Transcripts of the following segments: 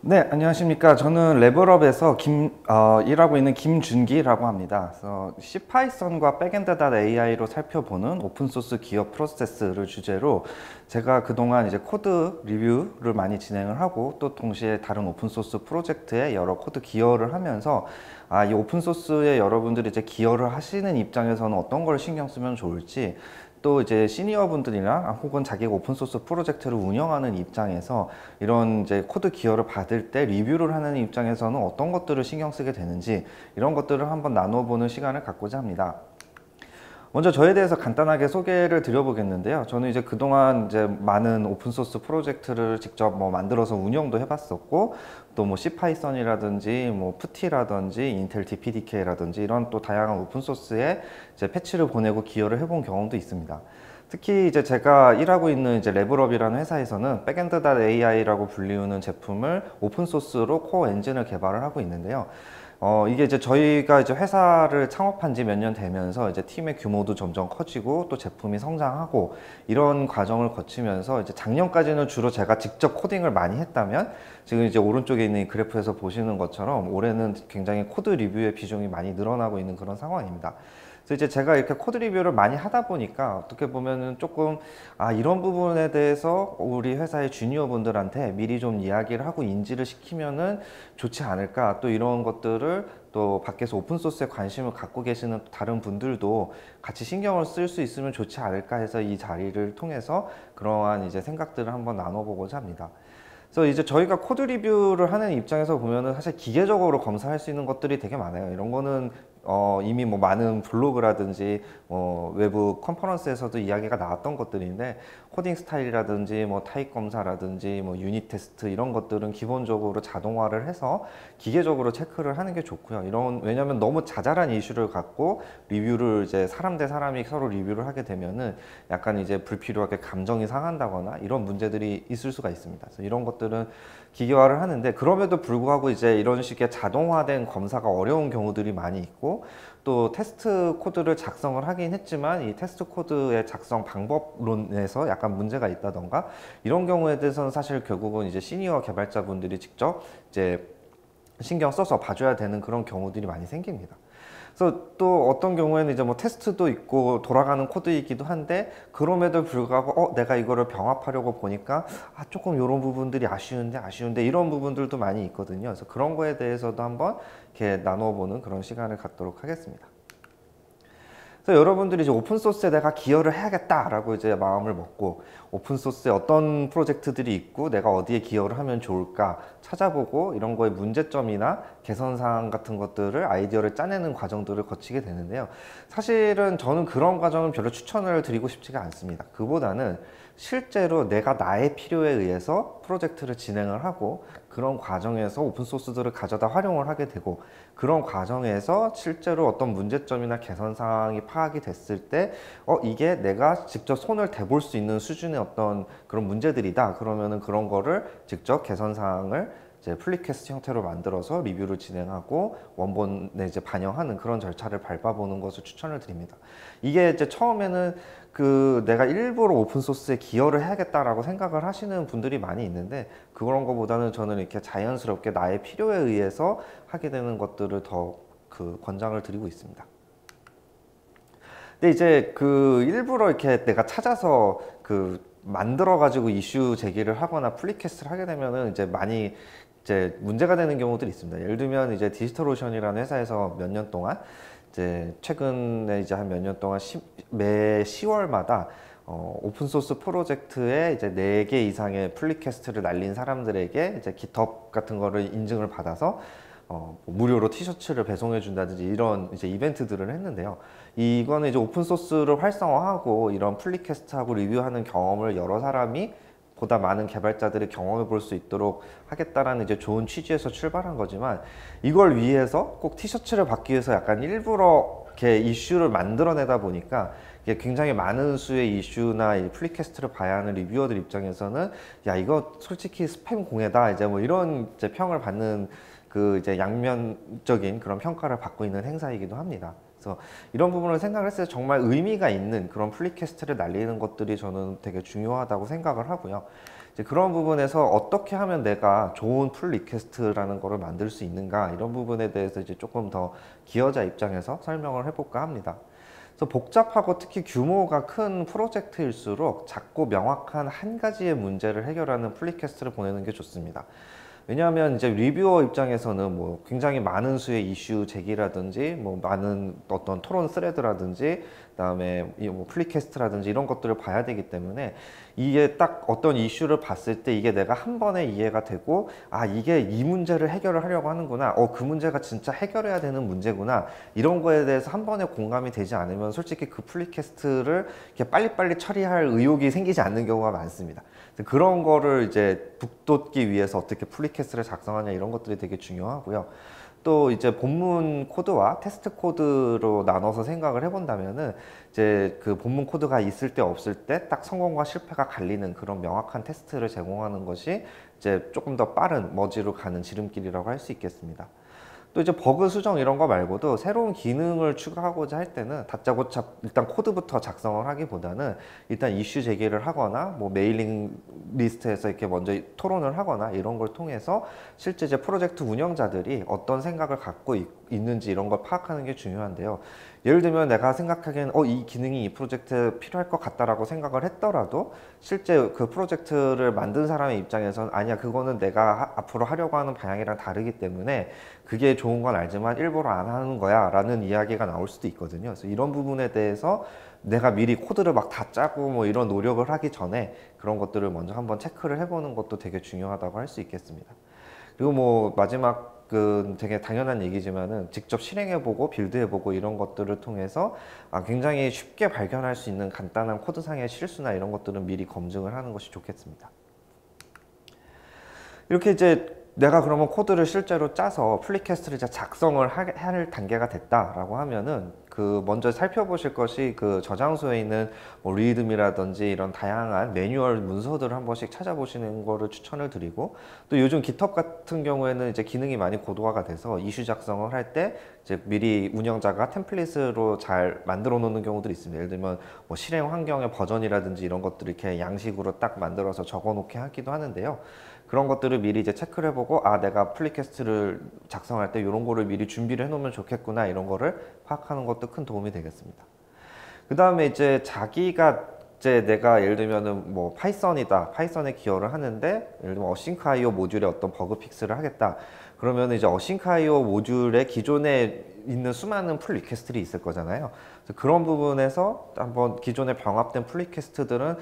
네, 안녕하십니까. 저는 레벨업에서 일하고 있는 김준기라고 합니다. 그래서 C파이썬과 백엔드.ai로 살펴보는 오픈소스 기업 프로세스를 주제로 제가 그동안 이제 코드 리뷰를 많이 진행을 하고 또 동시에 다른 오픈소스 프로젝트에 여러 코드 기여를 하면서 이 오픈소스에 여러분들이 이제 기여를 하시는 입장에서는 어떤 걸 신경 쓰면 좋을지, 또 이제 시니어 분들이나 혹은 자기가 오픈소스 프로젝트를 운영하는 입장에서 이런 이제 코드 기여를 받을 때 리뷰를 하는 입장에서는 어떤 것들을 신경 쓰게 되는지, 이런 것들을 한번 나눠보는 시간을 갖고자 합니다. 먼저 저에 대해서 간단하게 소개를 드려보겠는데요. 저는 이제 그동안 이제 많은 오픈소스 프로젝트를 직접 만들어서 운영도 해봤었고, 또 C파이썬이라든지 푸티라든지 인텔 DPDK라든지 이런 또 다양한 오픈소스에 이제 패치를 보내고 기여를 해본 경험도 있습니다. 특히 이제 제가 일하고 있는 이제 레벨업이라는 회사에서는 백엔드.ai라고 불리우는 제품을 오픈소스로 코어 엔진을 개발을 하고 있는데요. 이게 이제 저희가 이제 회사를 창업한 지 몇 년 되면서 이제 팀의 규모도 점점 커지고 또 제품이 성장하고 이런 과정을 거치면서 이제 작년까지는 주로 제가 직접 코딩을 많이 했다면, 지금 이제 오른쪽에 있는 이 그래프에서 보시는 것처럼 올해는 굉장히 코드 리뷰의 비중이 많이 늘어나고 있는 그런 상황입니다. 그래서 이제 제가 이렇게 코드 리뷰를 많이 하다 보니까 어떻게 보면은 조금 이런 부분에 대해서 우리 회사의 주니어 분들한테 미리 좀 이야기를 하고 인지를 시키면은 좋지 않을까, 또 이런 것들을 또 밖에서 오픈소스에 관심을 갖고 계시는 다른 분들도 같이 신경을 쓸 수 있으면 좋지 않을까 해서 이 자리를 통해서 그러한 이제 생각들을 한번 나눠보고자 합니다. 그래서 이제 저희가 코드 리뷰를 하는 입장에서 보면은 사실 기계적으로 검사할 수 있는 것들이 되게 많아요. 이런 거는 이미 많은 블로그라든지 외부 컨퍼런스에서도 이야기가 나왔던 것들인데, 코딩 스타일이라든지 타입 검사라든지 유닛 테스트, 이런 것들은 기본적으로 자동화를 해서 기계적으로 체크를 하는 게 좋고요. 왜냐면 너무 자잘한 이슈를 갖고 리뷰를 이제 사람 대 사람이 서로 리뷰를 하게 되면은 약간 이제 불필요하게 감정이 상한다거나 이런 문제들이 있을 수가 있습니다. 그래서 이런 것들은 기계화를 하는데, 그럼에도 불구하고 이제 이런 식의 자동화된 검사가 어려운 경우들이 많이 있고, 또 테스트 코드를 작성을 하긴 했지만 이 테스트 코드의 작성 방법론에서 약간 문제가 있다던가, 이런 경우에 대해서는 사실 결국은 이제 시니어 개발자분들이 직접 이제 신경 써서 봐줘야 되는 그런 경우들이 많이 생깁니다. 그래서 또 어떤 경우에는 이제 테스트도 있고 돌아가는 코드이기도 한데, 그럼에도 불구하고 내가 이거를 병합하려고 보니까 조금 이런 부분들이 아쉬운데 이런 부분들도 많이 있거든요. 그래서 그런 거에 대해서도 한번 이렇게 나눠보는 그런 시간을 갖도록 하겠습니다. 그래서 여러분들이 이제 오픈소스에 내가 기여를 해야겠다라고 이제 마음을 먹고, 오픈소스에 어떤 프로젝트들이 있고 내가 어디에 기여를 하면 좋을까 찾아보고, 이런 거의 문제점이나 개선사항 같은 것들을 아이디어를 짜내는 과정들을 거치게 되는데요. 사실은 저는 그런 과정은 별로 추천을 드리고 싶지가 않습니다. 그보다는 실제로 내가 나의 필요에 의해서 프로젝트를 진행을 하고, 그런 과정에서 오픈소스들을 가져다 활용을 하게 되고, 그런 과정에서 실제로 어떤 문제점이나 개선 사항이 파악이 됐을 때 이게 내가 직접 손을 대볼 수 있는 수준의 어떤 그런 문제들이다, 그러면은 그런 거를 직접 개선 사항을 이제 플리캐스트 형태로 만들어서 리뷰를 진행하고 원본에 이제 반영하는 그런 절차를 밟아보는 것을 추천을 드립니다. 이게 이제 처음에는 내가 일부러 오픈소스에 기여를 해야겠다라고 생각을 하시는 분들이 많이 있는데, 그런 거보다는 저는 이렇게 자연스럽게 나의 필요에 의해서 하게 되는 것들을 더 권장을 드리고 있습니다. 근데 이제 일부러 이렇게 내가 찾아서 만들어 가지고 이슈 제기를 하거나 플리캐스트를 하게 되면은 이제 많이 이제 문제가 되는 경우들이 있습니다. 예를 들면 이제 디지털오션이라는 회사에서 몇 년 동안 이제 최근에 이제 한 몇 년 동안 매 10월마다 오픈소스 프로젝트에 이제 4개 이상의 플리캐스트를 날린 사람들에게 이제 깃허브 같은 거를 인증을 받아서 무료로 티셔츠를 배송해 준다든지 이런 이제 이벤트들을 했는데요. 이거는 이제 오픈소스를 활성화하고 이런 플리캐스트하고 리뷰하는 경험을 여러 사람이, 보다 많은 개발자들이 경험해 볼 수 있도록 하겠다라는 이제 좋은 취지에서 출발한 거지만, 이걸 위해서 꼭 티셔츠를 받기 위해서 약간 일부러 이렇게 이슈를 만들어내다 보니까 이게 굉장히 많은 수의 이슈나 이 플리캐스트를 봐야 하는 리뷰어들 입장에서는 야, 이거 솔직히 스팸 공해다, 이제 이런 이제 평을 받는 이제 양면적인 그런 평가를 받고 있는 행사이기도 합니다. 그래서 이런 부분을 생각을 했을 때 정말 의미가 있는 그런 플리캐스트를 날리는 것들이 저는 되게 중요하다고 생각을 하고요. 이제 그런 부분에서 어떻게 하면 내가 좋은 풀 리퀘스트라는 거를 만들 수 있는가, 이런 부분에 대해서 이제 조금 더 기여자 입장에서 설명을 해볼까 합니다. 그래서 복잡하고 특히 규모가 큰 프로젝트일수록 작고 명확한 한 가지의 문제를 해결하는 풀 리퀘스트를 보내는 게 좋습니다. 왜냐하면 이제 리뷰어 입장에서는 뭐 굉장히 많은 수의 이슈 제기라든지 뭐 많은 어떤 토론 스레드라든지 그다음에 뭐 플리캐스트라든지 이런 것들을 봐야 되기 때문에 이게 딱 어떤 이슈를 봤을 때 이게 내가 한 번에 이해가 되고, 아 이게 이 문제를 해결을 하려고 하는구나, 그 문제가 진짜 해결해야 되는 문제구나, 이런 거에 대해서 한 번에 공감이 되지 않으면 솔직히 그 플리캐스트를 이렇게 빨리빨리 처리할 의욕이 생기지 않는 경우가 많습니다. 그런 거를 이제 북돋기 위해서 어떻게 플리캐스트를 작성하냐, 이런 것들이 되게 중요하고요. 또 이제 본문 코드와 테스트 코드로 나눠서 생각을 해본다면은 이제 그 본문 코드가 있을 때 없을 때 딱 성공과 실패가 갈리는 그런 명확한 테스트를 제공하는 것이 이제 조금 더 빠른 머지로 가는 지름길이라고 할 수 있겠습니다. 또 이제 버그 수정 이런 거 말고도 새로운 기능을 추가하고자 할 때는 다짜고짜 일단 코드부터 작성을 하기보다는 일단 이슈 제기를 하거나 뭐 메일링 리스트에서 이렇게 먼저 토론을 하거나 이런 걸 통해서 실제 이제 프로젝트 운영자들이 어떤 생각을 갖고 있는지 이런 걸 파악하는 게 중요한데요. 예를 들면 내가 생각하기에는 이 기능이 이 프로젝트에 필요할 것 같다라고 생각을 했더라도 실제 그 프로젝트를 만든 사람의 입장에서는 아니야, 그거는 내가 앞으로 하려고 하는 방향이랑 다르기 때문에 그게 좋은 건 알지만 일부러 안 하는 거야 라는 이야기가 나올 수도 있거든요. 그래서 이런 부분에 대해서 내가 미리 코드를 막 다 짜고 뭐 이런 노력을 하기 전에 그런 것들을 먼저 한번 체크를 해보는 것도 되게 중요하다고 할 수 있겠습니다. 그리고 뭐 마지막 그 되게 당연한 얘기지만은 직접 실행해보고 빌드해보고 이런 것들을 통해서 굉장히 쉽게 발견할 수 있는 간단한 코드상의 실수나 이런 것들은 미리 검증을 하는 것이 좋겠습니다. 이렇게 이제 내가 그러면 코드를 실제로 짜서 플리캐스트를 이제 작성을 할 단계가 됐다라고 하면은 그 먼저 살펴보실 것이 그 저장소에 있는 뭐 리드미라든지 이런 다양한 매뉴얼 문서들을 한 번씩 찾아보시는 거를 추천을 드리고, 또 요즘 GitHub 같은 경우에는 이제 기능이 많이 고도화가 돼서 이슈 작성을 할 때 이제 미리 운영자가 템플릿으로 잘 만들어 놓는 경우들이 있습니다. 예를 들면 뭐 실행 환경의 버전이라든지 이런 것들을 이렇게 양식으로 딱 만들어서 적어 놓게 하기도 하는데요. 그런 것들을 미리 이제 체크를 해보고 내가 플리캐스트를 작성할 때 이런 거를 미리 준비를 해놓으면 좋겠구나, 이런 거를 파악하는 것도 큰 도움이 되겠습니다. 그 다음에 이제 자기가 이제 내가 예를 들면은 뭐 파이썬이다, 파이썬에 기여를 하는데 예를 들면 어싱크IO 모듈에 어떤 버그 픽스를 하겠다, 그러면 이제 어싱크IO 모듈에 기존에 있는 수많은 풀 리퀘스트들이 있을 거잖아요. 그런 부분에서 한번 기존에 병합된 풀 리퀘스트들은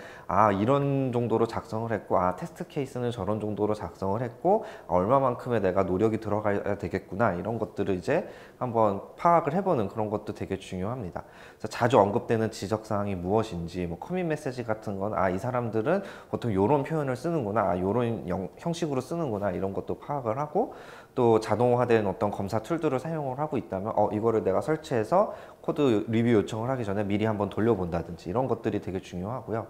이런 정도로 작성을 했고, 테스트 케이스는 저런 정도로 작성을 했고, 얼마만큼의 내가 노력이 들어가야 되겠구나, 이런 것들을 이제 한번 파악을 해보는 그런 것도 되게 중요합니다. 그래서 자주 언급되는 지적사항이 무엇인지, 뭐 커밋 메시지 같은 건 이 사람들은 보통 이런 표현을 쓰는구나, 이런 형식으로 쓰는구나, 이런 것도 파악을 하고, 또 자동화된 어떤 검사 툴들을 사용을 하고 있다면 이거를 내가 설치해서 코드 리뷰 요청을 하기 전에 미리 한번 돌려본다든지 이런 것들이 되게 중요하고요.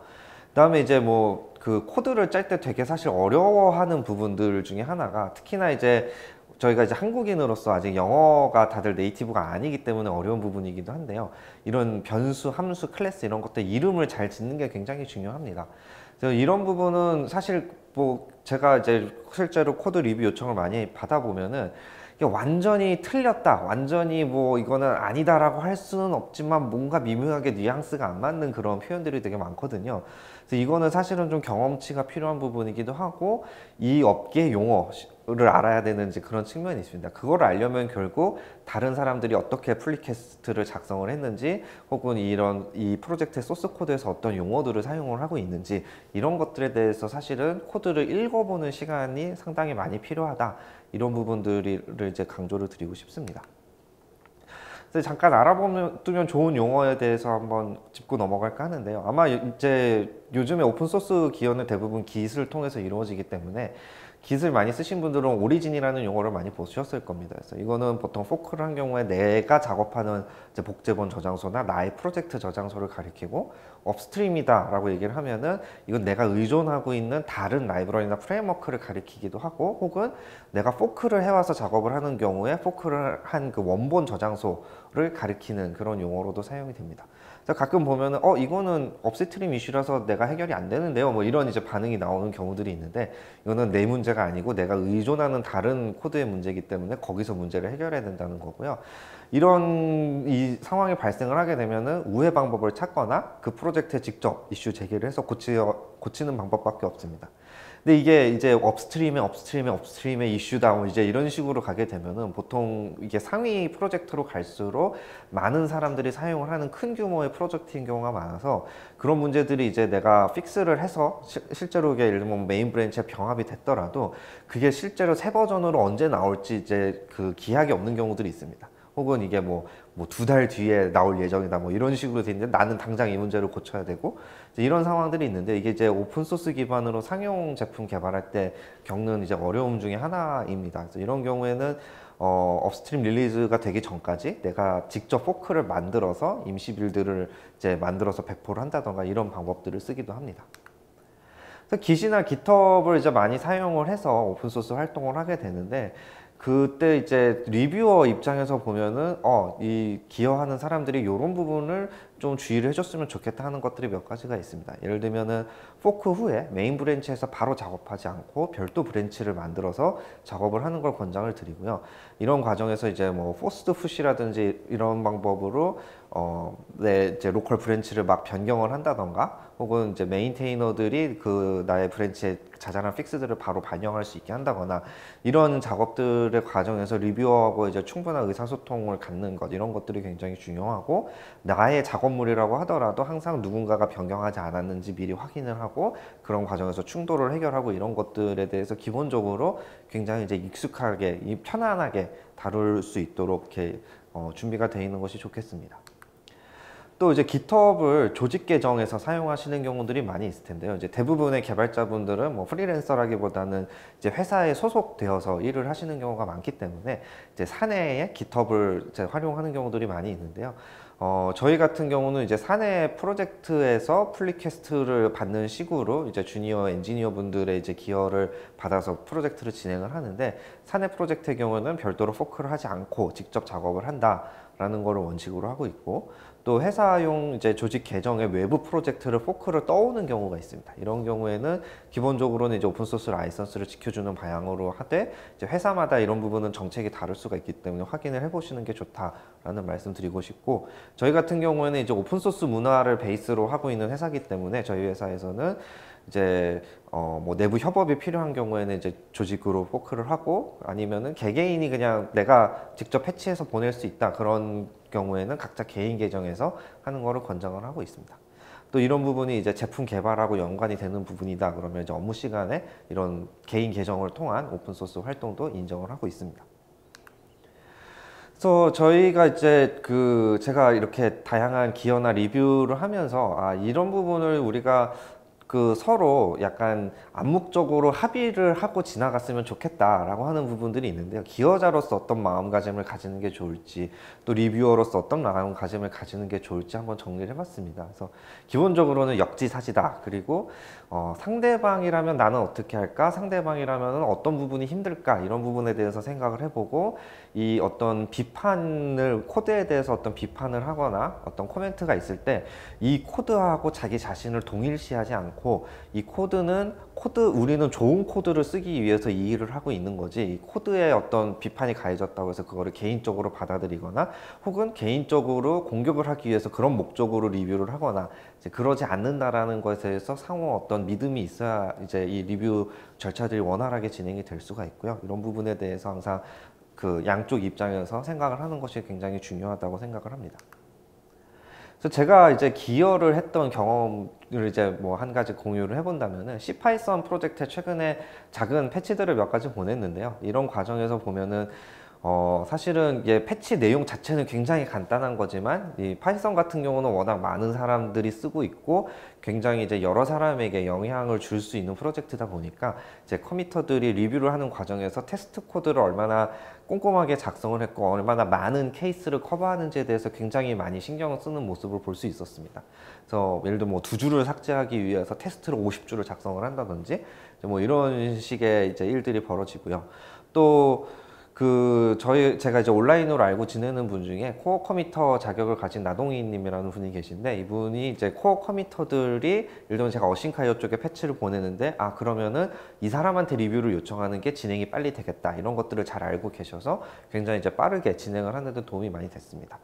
그다음에 이제 뭐 그 코드를 짤 때 되게 사실 어려워하는 부분들 중에 하나가, 특히나 이제 저희가 이제 한국인으로서 아직 영어가 다들 네이티브가 아니기 때문에 어려운 부분이기도 한데요. 이런 변수, 함수, 클래스 이런 것들 이름을 잘 짓는 게 굉장히 중요합니다. 그래서 이런 부분은 사실 뭐 제가 이제 실제로 코드 리뷰 요청을 많이 받아보면은 이게 완전히 틀렸다, 완전히 뭐 이거는 아니다라고 할 수는 없지만 뭔가 미묘하게 뉘앙스가 안 맞는 그런 표현들이 되게 많거든요. 그래서 이거는 사실은 좀 경험치가 필요한 부분이기도 하고, 이 업계 용어를 알아야 되는지 그런 측면이 있습니다. 그걸 알려면 결국 다른 사람들이 어떻게 플리캐스트를 작성을 했는지, 혹은 이 프로젝트의 소스 코드에서 어떤 용어들을 사용을 하고 있는지, 이런 것들에 대해서 사실은 코드를 읽어보는 시간이 상당히 많이 필요하다, 이런 부분들을 이제 강조를 드리고 싶습니다. 그래서 잠깐 알아보면 좋은 용어에 대해서 한번 짚고 넘어갈까 하는데요. 아마 이제 요즘에 오픈소스 기여는 대부분 Git을 통해서 이루어지기 때문에 깃을 많이 쓰신 분들은 오리진이라는 용어를 많이 보셨을 겁니다. 그래서 이거는 보통 포크를 한 경우에 내가 작업하는 이제 복제본 저장소나 나의 프로젝트 저장소를 가리키고, 업스트림이다 라고 얘기를 하면은 이건 내가 의존하고 있는 다른 라이브러리나 프레임워크를 가리키기도 하고, 혹은 내가 포크를 해와서 작업을 하는 경우에 포크를 한 그 원본 저장소를 가리키는 그런 용어로도 사용이 됩니다. 그래서 가끔 보면은 이거는 업스트림 이슈라서 내가 해결이 안 되는데요, 뭐 이런 이제 반응이 나오는 경우들이 있는데, 이거는 내 문제가 아니고 내가 의존하는 다른 코드의 문제이기 때문에 거기서 문제를 해결해야 된다는 거고요. 이런 이 상황이 발생을 하게 되면은 우회 방법을 찾거나 그 프로젝트에 직접 이슈 제기를 해서 고치는 방법밖에 없습니다. 근데 이게 이제 업스트림의 이슈다, 뭐 이제 이런 식으로 가게 되면은 보통 이게 상위 프로젝트로 갈수록 많은 사람들이 사용을 하는 큰 규모의 프로젝트인 경우가 많아서, 그런 문제들이 이제 내가 픽스를 해서 실제로 이게 예를 들면 메인 브랜치에 병합이 됐더라도 그게 실제로 새 버전으로 언제 나올지 이제 그 기약이 없는 경우들이 있습니다. 혹은 이게 뭐 2달 뒤에 나올 예정이다, 뭐 이런 식으로 돼 있는데 나는 당장 이 문제를 고쳐야 되고, 이런 상황들이 있는데, 이게 이제 오픈소스 기반으로 상용 제품 개발할 때 겪는 이제 어려움 중에 하나입니다. 그래서 이런 경우에는 업스트림 릴리즈가 되기 전까지 내가 직접 포크를 만들어서 임시 빌드를 이제 만들어서 배포를 한다던가 이런 방법들을 쓰기도 합니다. 그래서 깃이나 깃허브를 이제 많이 사용을 해서 오픈소스 활동을 하게 되는데, 그때 이제 리뷰어 입장에서 보면은 이 기여하는 사람들이 이런 부분을 좀 주의를 해줬으면 좋겠다 하는 것들이 몇 가지가 있습니다. 예를 들면은 포크 후에 메인 브랜치에서 바로 작업하지 않고 별도 브랜치를 만들어서 작업을 하는 걸 권장을 드리고요. 이런 과정에서 이제 뭐 포스트 푸시라든지 이런 방법으로 내 이제 로컬 브랜치를 막 변경을 한다던가, 혹은 이제 메인테이너들이 그 나의 브랜치에 자잘한 픽스들을 바로 반영할 수 있게 한다거나, 이런 작업들의 과정에서 리뷰어하고 이제 충분한 의사소통을 갖는 것, 이런 것들이 굉장히 중요하고, 나의 작업물이라고 하더라도 항상 누군가가 변경하지 않았는지 미리 확인을 하고, 그런 과정에서 충돌을 해결하고, 이런 것들에 대해서 기본적으로 굉장히 이제 익숙하게 편안하게 다룰 수 있도록 이렇게 준비가 되어 있는 것이 좋겠습니다. 또 이제 깃허브를 조직 계정에서 사용하시는 경우들이 많이 있을 텐데요. 이제 대부분의 개발자분들은 뭐 프리랜서라기보다는 이제 회사에 소속되어서 일을 하시는 경우가 많기 때문에 이제 사내에 깃허브를 이제 활용하는 경우들이 많이 있는데요. 저희 같은 경우는 이제 사내 프로젝트에서 풀리퀘스트를 받는 식으로 이제 주니어 엔지니어 분들의 이제 기여를 받아서 프로젝트를 진행을 하는데, 사내 프로젝트의 경우는 별도로 포크를 하지 않고 직접 작업을 한다라는 거를 원칙으로 하고 있고, 또 회사용 이제 조직 계정의 외부 프로젝트를 포크를 떠오는 경우가 있습니다. 이런 경우에는 기본적으로는 이제 오픈소스 라이선스를 지켜주는 방향으로 하되, 이제 회사마다 이런 부분은 정책이 다를 수가 있기 때문에 확인을 해보시는 게 좋다라는 말씀 드리고 싶고, 저희 같은 경우에는 이제 오픈소스 문화를 베이스로 하고 있는 회사이기 때문에 저희 회사에서는 이제 뭐 내부 협업이 필요한 경우에는 이제 조직으로 포크를 하고, 아니면은 개개인이 그냥 내가 직접 패치해서 보낼 수 있다, 그런 경우에는 각자 개인 계정에서 하는 거를 권장을 하고 있습니다. 또 이런 부분이 이제 제품 개발하고 연관이 되는 부분이다 그러면 이제 업무 시간에 이런 개인 계정을 통한 오픈소스 활동도 인정을 하고 있습니다. 그래서 저희가 이제 제가 이렇게 다양한 기여나 리뷰를 하면서 이런 부분을 우리가 서로 약간 암묵적으로 합의를 하고 지나갔으면 좋겠다라고 하는 부분들이 있는데요. 기여자로서 어떤 마음가짐을 가지는 게 좋을지, 또 리뷰어로서 어떤 마음가짐을 가지는 게 좋을지 한번 정리를 해봤습니다. 그래서 기본적으로는 역지사지다. 그리고 상대방이라면 나는 어떻게 할까? 상대방이라면 어떤 부분이 힘들까? 이런 부분에 대해서 생각을 해보고, 이 어떤 코드에 대해서 어떤 비판을 하거나 어떤 코멘트가 있을 때 이 코드하고 자기 자신을 동일시하지 않고, 이 우리는 좋은 코드를 쓰기 위해서 이 일을 하고 있는 거지, 이 코드에 어떤 비판이 가해졌다고 해서 그거를 개인적으로 받아들이거나, 혹은 개인적으로 공격을 하기 위해서 그런 목적으로 리뷰를 하거나, 이제 그러지 않는다라는 것에 대해서 상호 어떤 믿음이 있어야 이제 이 리뷰 절차들이 원활하게 진행이 될 수가 있고요. 이런 부분에 대해서 항상 양쪽 입장에서 생각을 하는 것이 굉장히 중요하다고 생각을 합니다. 그래서 제가 이제 기여를 했던 경험을 이제 뭐 한 가지 공유를 해본다면은, CPython 프로젝트에 최근에 작은 패치들을 몇 가지 보냈는데요. 이런 과정에서 보면은 사실은 이게 패치 내용 자체는 굉장히 간단한 거지만 이 파이썬 같은 경우는 워낙 많은 사람들이 쓰고 있고 굉장히 이제 여러 사람에게 영향을 줄 수 있는 프로젝트다 보니까 이제 커미터들이 리뷰를 하는 과정에서 테스트 코드를 얼마나 꼼꼼하게 작성을 했고 얼마나 많은 케이스를 커버하는지에 대해서 굉장히 많이 신경을 쓰는 모습을 볼 수 있었습니다. 그래서 예를 들어 뭐 2줄을 삭제하기 위해서 테스트를 50줄을 작성을 한다든지 뭐 이런 식의 이제 일들이 벌어지고요. 또 제가 이제 온라인으로 알고 지내는 분 중에 코어 커미터 자격을 가진 나동희님이라는 분이 계신데, 이분이 이제 코어 커미터들이 예를 들면 제가 어싱카이어 쪽에 패치를 보내는데 그러면은 이 사람한테 리뷰를 요청하는 게 진행이 빨리 되겠다, 이런 것들을 잘 알고 계셔서 굉장히 이제 빠르게 진행을 하는 데 도움이 많이 됐습니다.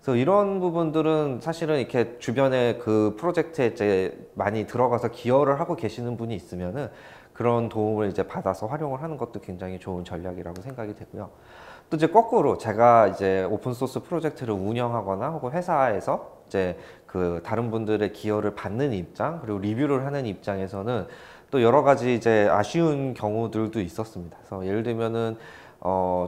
그래서 이런 부분들은 사실은 이렇게 주변에 그 프로젝트에 이제 많이 들어가서 기여를 하고 계시는 분이 있으면은 그런 도움을 이제 받아서 활용을 하는 것도 굉장히 좋은 전략이라고 생각이 되고요. 또 이제 거꾸로 제가 이제 오픈소스 프로젝트를 운영하거나 혹은 회사에서 이제 그 다른 분들의 기여를 받는 입장, 그리고 리뷰를 하는 입장에서는 또 여러 가지 이제 아쉬운 경우들도 있었습니다. 그래서 예를 들면은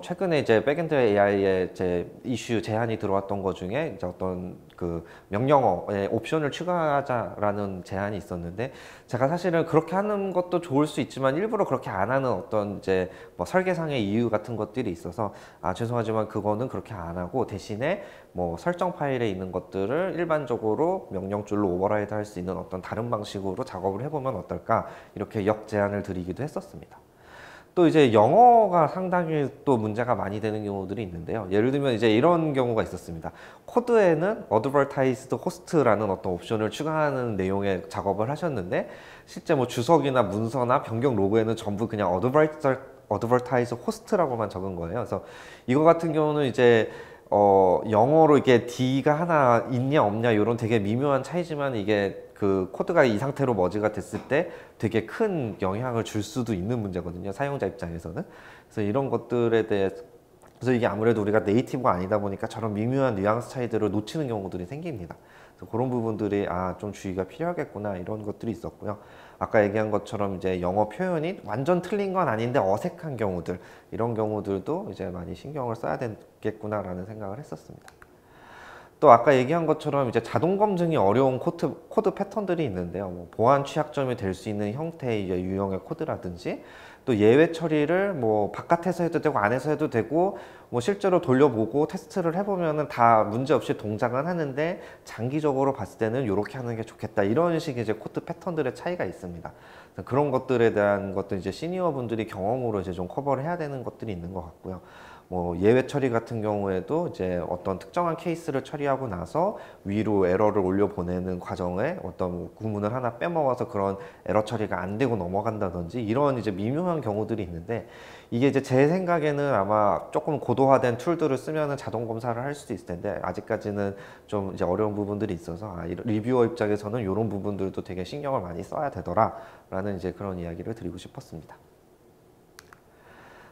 최근에 이제 백엔드 AI의 이제 이슈 제안이 들어왔던 것 중에 이제 어떤 그 명령어에 옵션을 추가하자라는 제안이 있었는데, 제가 사실은 그렇게 하는 것도 좋을 수 있지만 일부러 그렇게 안 하는 어떤 이제 뭐 설계상의 이유 같은 것들이 있어서 죄송하지만 그거는 그렇게 안 하고 대신에 뭐 설정 파일에 있는 것들을 일반적으로 명령줄로 오버라이드 할 수 있는 어떤 다른 방식으로 작업을 해보면 어떨까, 이렇게 역제안을 드리기도 했었습니다. 또 이제 영어가 상당히 또 문제가 많이 되는 경우들이 있는데요. 예를 들면 이제 이런 경우가 있었습니다. 코드에는 advertised host라는 어떤 옵션을 추가하는 내용의 작업을 하셨는데, 실제 뭐 주석이나 문서나 변경 로그에는 전부 그냥 advertise host라고만 적은 거예요. 그래서 이거 같은 경우는 이제 영어로 이게 D가 하나 있냐 없냐 이런 되게 미묘한 차이지만, 이게 그 코드가 이 상태로 머지가 됐을 때 되게 큰 영향을 줄 수도 있는 문제거든요, 사용자 입장에서는. 그래서 이런 것들에 대해서, 그래서 이게 아무래도 우리가 네이티브가 아니다 보니까 저런 미묘한 뉘앙스 차이들을 놓치는 경우들이 생깁니다. 그래서 그런 부분들이 좀 주의가 필요하겠구나, 이런 것들이 있었고요. 아까 얘기한 것처럼 이제 영어 표현이 완전 틀린 건 아닌데 어색한 경우들, 이런 경우들도 이제 많이 신경을 써야 되겠구나라는 생각을 했었습니다. 또 아까 얘기한 것처럼 이제 자동 검증이 어려운 코드 패턴들이 있는데요. 뭐 보안 취약점이 될 수 있는 형태의 이제 유형의 코드라든지, 또 예외 처리를 뭐 바깥에서 해도 되고 안에서 해도 되고, 뭐 실제로 돌려보고 테스트를 해보면은 다 문제 없이 동작은 하는데 장기적으로 봤을 때는 이렇게 하는 게 좋겠다, 이런 식의 이제 코드 패턴들의 차이가 있습니다. 그런 것들에 대한 것들 이제 시니어 분들이 경험으로 이제 좀 커버를 해야 되는 것들이 있는 것 같고요. 뭐 예외 처리 같은 경우에도 이제 어떤 특정한 케이스를 처리하고 나서 위로 에러를 올려 보내는 과정에 어떤 구문을 하나 빼먹어서 그런 에러 처리가 안 되고 넘어간다든지, 이런 이제 미묘한 경우들이 있는데, 이게 이제 제 생각에는 아마 조금 고도화된 툴들을 쓰면은 자동 검사를 할 수도 있을 텐데, 아직까지는 좀 이제 어려운 부분들이 있어서 리뷰어 입장에서는 이런 부분들도 되게 신경을 많이 써야 되더라라는 이제 그런 이야기를 드리고 싶었습니다.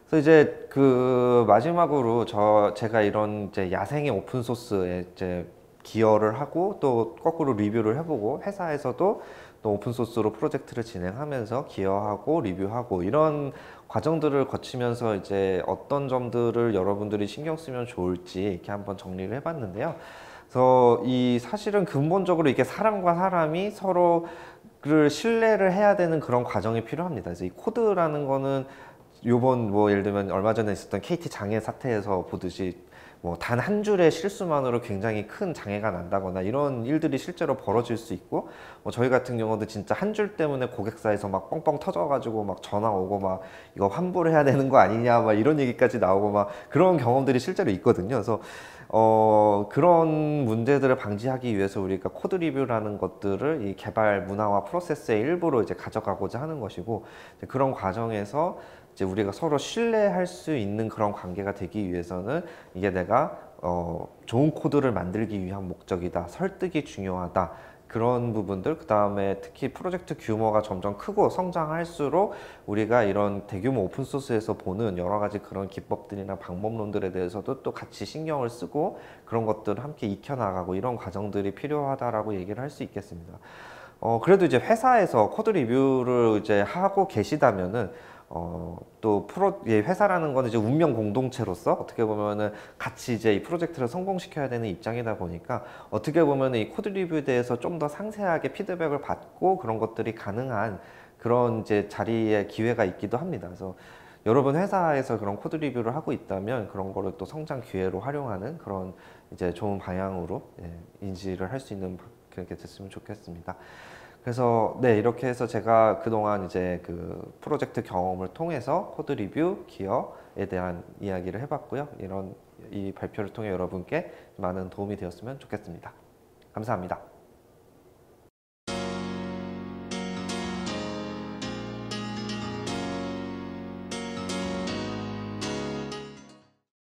그래서 이제 그 마지막으로 제가 이런 이제 야생의 오픈 소스에 이제 기여를 하고 또 거꾸로 리뷰를 해보고, 회사에서도 또 오픈 소스로 프로젝트를 진행하면서 기여하고 리뷰하고, 이런 과정들을 거치면서 이제 어떤 점들을 여러분들이 신경 쓰면 좋을지 이렇게 한번 정리를 해봤는데요. 그래서 이 사실은 근본적으로 이게 사람과 사람이 서로를 신뢰를 해야 되는 그런 과정이 필요합니다. 그래서 이 코드라는 거는 요번 뭐 예를 들면 얼마 전에 있었던 KT 장애 사태에서 보듯이 뭐 단 한 줄의 실수만으로 굉장히 큰 장애가 난다거나 이런 일들이 실제로 벌어질 수 있고, 뭐 저희 같은 경우도 진짜 한 줄 때문에 고객사에서 막 뻥뻥 터져가지고 막 전화 오고 막 이거 환불해야 되는 거 아니냐 막 이런 얘기까지 나오고 막 그런 경험들이 실제로 있거든요. 그래서 그런 문제들을 방지하기 위해서 우리가 코드 리뷰라는 것들을 이 개발 문화와 프로세스의 일부로 이제 가져가고자 하는 것이고, 이제 그런 과정에서 이제 우리가 서로 신뢰할 수 있는 그런 관계가 되기 위해서는 이게 내가 좋은 코드를 만들기 위한 목적이다, 설득이 중요하다, 그런 부분들, 그 다음에 특히 프로젝트 규모가 점점 크고 성장할수록 우리가 이런 대규모 오픈소스에서 보는 여러 가지 그런 기법들이나 방법론들에 대해서도 또 같이 신경을 쓰고 그런 것들을 함께 익혀나가고, 이런 과정들이 필요하다라고 얘기를 할 수 있겠습니다. 그래도 이제 회사에서 코드 리뷰를 이제 하고 계시다면은 또 회사라는 거는 이제 운명 공동체로서 어떻게 보면은 같이 이제 이 프로젝트를 성공시켜야 되는 입장이다 보니까 어떻게 보면은 이 코드 리뷰에 대해서 좀 더 상세하게 피드백을 받고 그런 것들이 가능한 그런 이제 자리에 기회가 있기도 합니다. 그래서 여러분 회사에서 그런 코드 리뷰를 하고 있다면 그런 거를 또 성장 기회로 활용하는 그런 이제 좋은 방향으로 인지를 할 수 있는 그렇게 됐으면 좋겠습니다. 그래서 네, 이렇게 해서 제가 그동안 이제 그 프로젝트 경험을 통해서 코드 리뷰 기여에 대한 이야기를 해봤고요. 이 발표를 통해 여러분께 많은 도움이 되었으면 좋겠습니다. 감사합니다.